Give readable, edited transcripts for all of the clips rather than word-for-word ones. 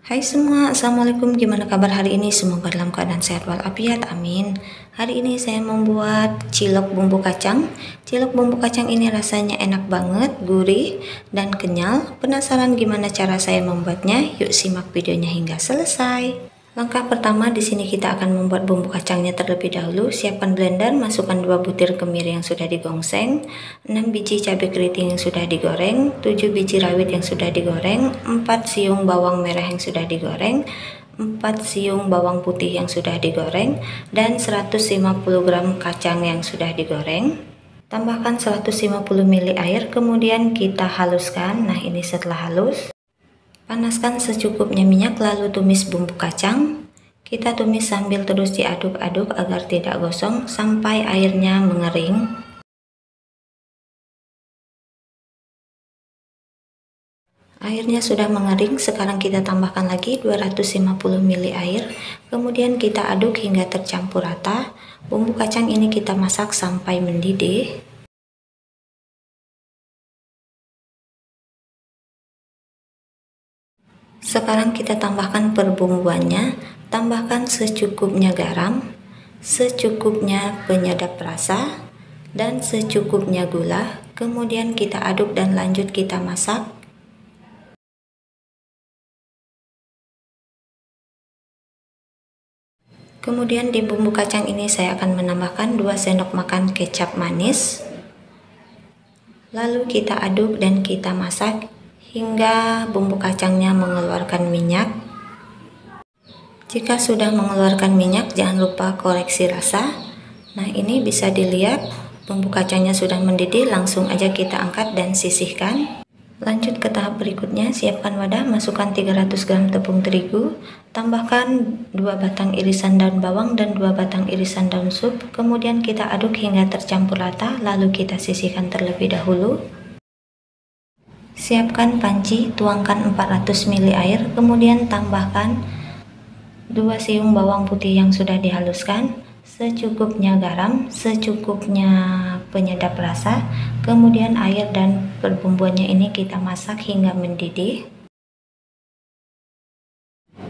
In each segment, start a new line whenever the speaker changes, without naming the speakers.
Hai semua, Assalamualaikum. Gimana kabar hari ini? Semoga dalam keadaan sehat walafiat, amin. Hari ini saya membuat cilok bumbu kacang. Cilok bumbu kacang ini rasanya enak banget, gurih, dan kenyal. Penasaran gimana cara saya membuatnya? Yuk simak videonya hingga selesai. Langkah pertama, di sini kita akan membuat bumbu kacangnya terlebih dahulu. Siapkan blender, masukkan 2 butir kemiri yang sudah digongseng, 6 biji cabai keriting yang sudah digoreng, 7 biji rawit yang sudah digoreng, 4 siung bawang merah yang sudah digoreng, 4 siung bawang putih yang sudah digoreng, dan 150 gram kacang yang sudah digoreng. Tambahkan 150 ml air, kemudian kita haluskan. Nah, ini setelah halus. Panaskan secukupnya minyak, lalu tumis bumbu kacang. Kita tumis sambil terus diaduk-aduk agar tidak gosong sampai airnya mengering. Airnya sudah mengering, sekarang kita tambahkan lagi 250 ml air. Kemudian kita aduk hingga tercampur rata. Bumbu kacang ini kita masak sampai mendidih. Sekarang kita tambahkan perbumbuannya. Tambahkan secukupnya garam, secukupnya penyedap rasa, dan secukupnya gula. Kemudian kita aduk dan lanjut kita masak. Kemudian di bumbu kacang ini saya akan menambahkan 2 sendok makan kecap manis. Lalu kita aduk dan kita masak hingga bumbu kacangnya mengeluarkan minyak. Jika sudah mengeluarkan minyak, jangan lupa koreksi rasa. Nah, ini bisa dilihat bumbu kacangnya sudah mendidih, langsung aja kita angkat dan sisihkan. Lanjut ke tahap berikutnya, siapkan wadah, masukkan 300 gram tepung terigu, tambahkan 2 batang irisan daun bawang dan 2 batang irisan daun sup. Kemudian kita aduk hingga tercampur rata, lalu kita sisihkan terlebih dahulu. Siapkan panci, tuangkan 400 ml air, kemudian tambahkan 2 siung bawang putih yang sudah dihaluskan, secukupnya garam, secukupnya penyedap rasa, kemudian air dan perbumbuannya ini kita masak hingga mendidih.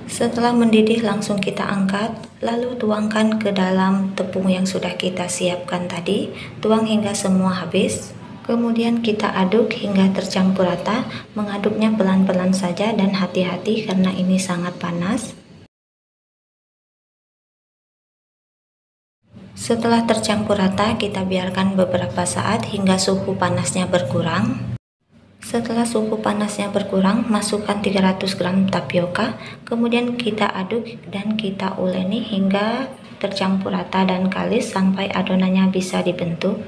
Setelah mendidih langsung kita angkat, lalu tuangkan ke dalam tepung yang sudah kita siapkan tadi, tuang hingga semua habis. Kemudian kita aduk hingga tercampur rata, mengaduknya pelan-pelan saja dan hati-hati karena ini sangat panas. Setelah tercampur rata, kita biarkan beberapa saat hingga suhu panasnya berkurang. Setelah suhu panasnya berkurang, masukkan 300 gram tapioka, kemudian kita aduk dan kita uleni hingga tercampur rata dan kalis sampai adonannya bisa dibentuk.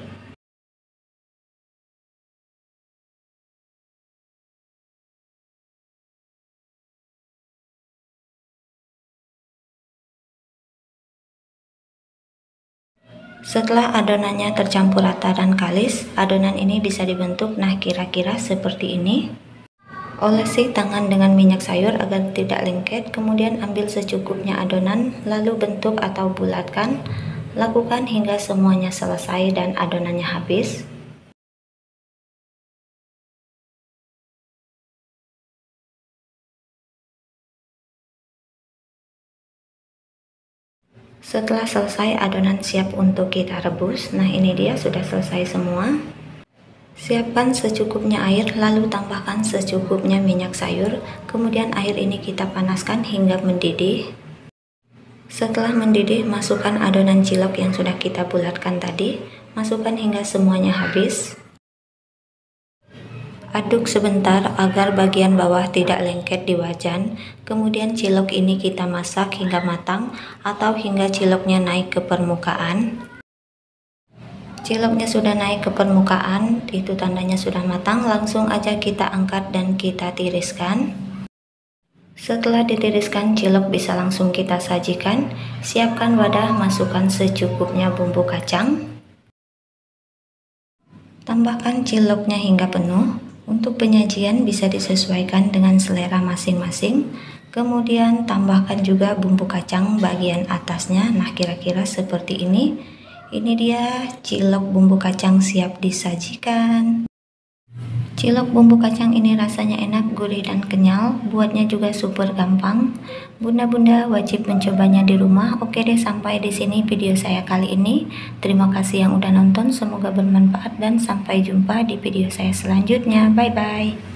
Setelah adonannya tercampur rata dan kalis, adonan ini bisa dibentuk. Nah, kira-kira seperti ini. Olesi tangan dengan minyak sayur agar tidak lengket, kemudian ambil secukupnya adonan, lalu bentuk atau bulatkan. Lakukan hingga semuanya selesai dan adonannya habis. Setelah selesai, adonan siap untuk kita rebus. Nah, ini dia sudah selesai semua. Siapkan secukupnya air, lalu tambahkan secukupnya minyak sayur. Kemudian air ini kita panaskan hingga mendidih. Setelah mendidih, masukkan adonan cilok yang sudah kita bulatkan tadi. Masukkan hingga semuanya habis. Aduk sebentar agar bagian bawah tidak lengket di wajan. Kemudian cilok ini kita masak hingga matang atau hingga ciloknya naik ke permukaan. Ciloknya sudah naik ke permukaan, itu tandanya sudah matang. Langsung aja kita angkat dan kita tiriskan. Setelah ditiriskan, cilok bisa langsung kita sajikan. Siapkan wadah, masukkan secukupnya bumbu kacang. Tambahkan ciloknya hingga penuh. Untuk penyajian bisa disesuaikan dengan selera masing-masing. Kemudian tambahkan juga bumbu kacang bagian atasnya. Nah, kira-kira seperti ini. Ini dia cilok bumbu kacang siap disajikan. Cilok bumbu kacang ini rasanya enak, gurih dan kenyal. Buatnya juga super gampang. Bunda-bunda wajib mencobanya di rumah. Oke deh, sampai di sini video saya kali ini. Terima kasih yang udah nonton, semoga bermanfaat dan sampai jumpa di video saya selanjutnya. Bye bye.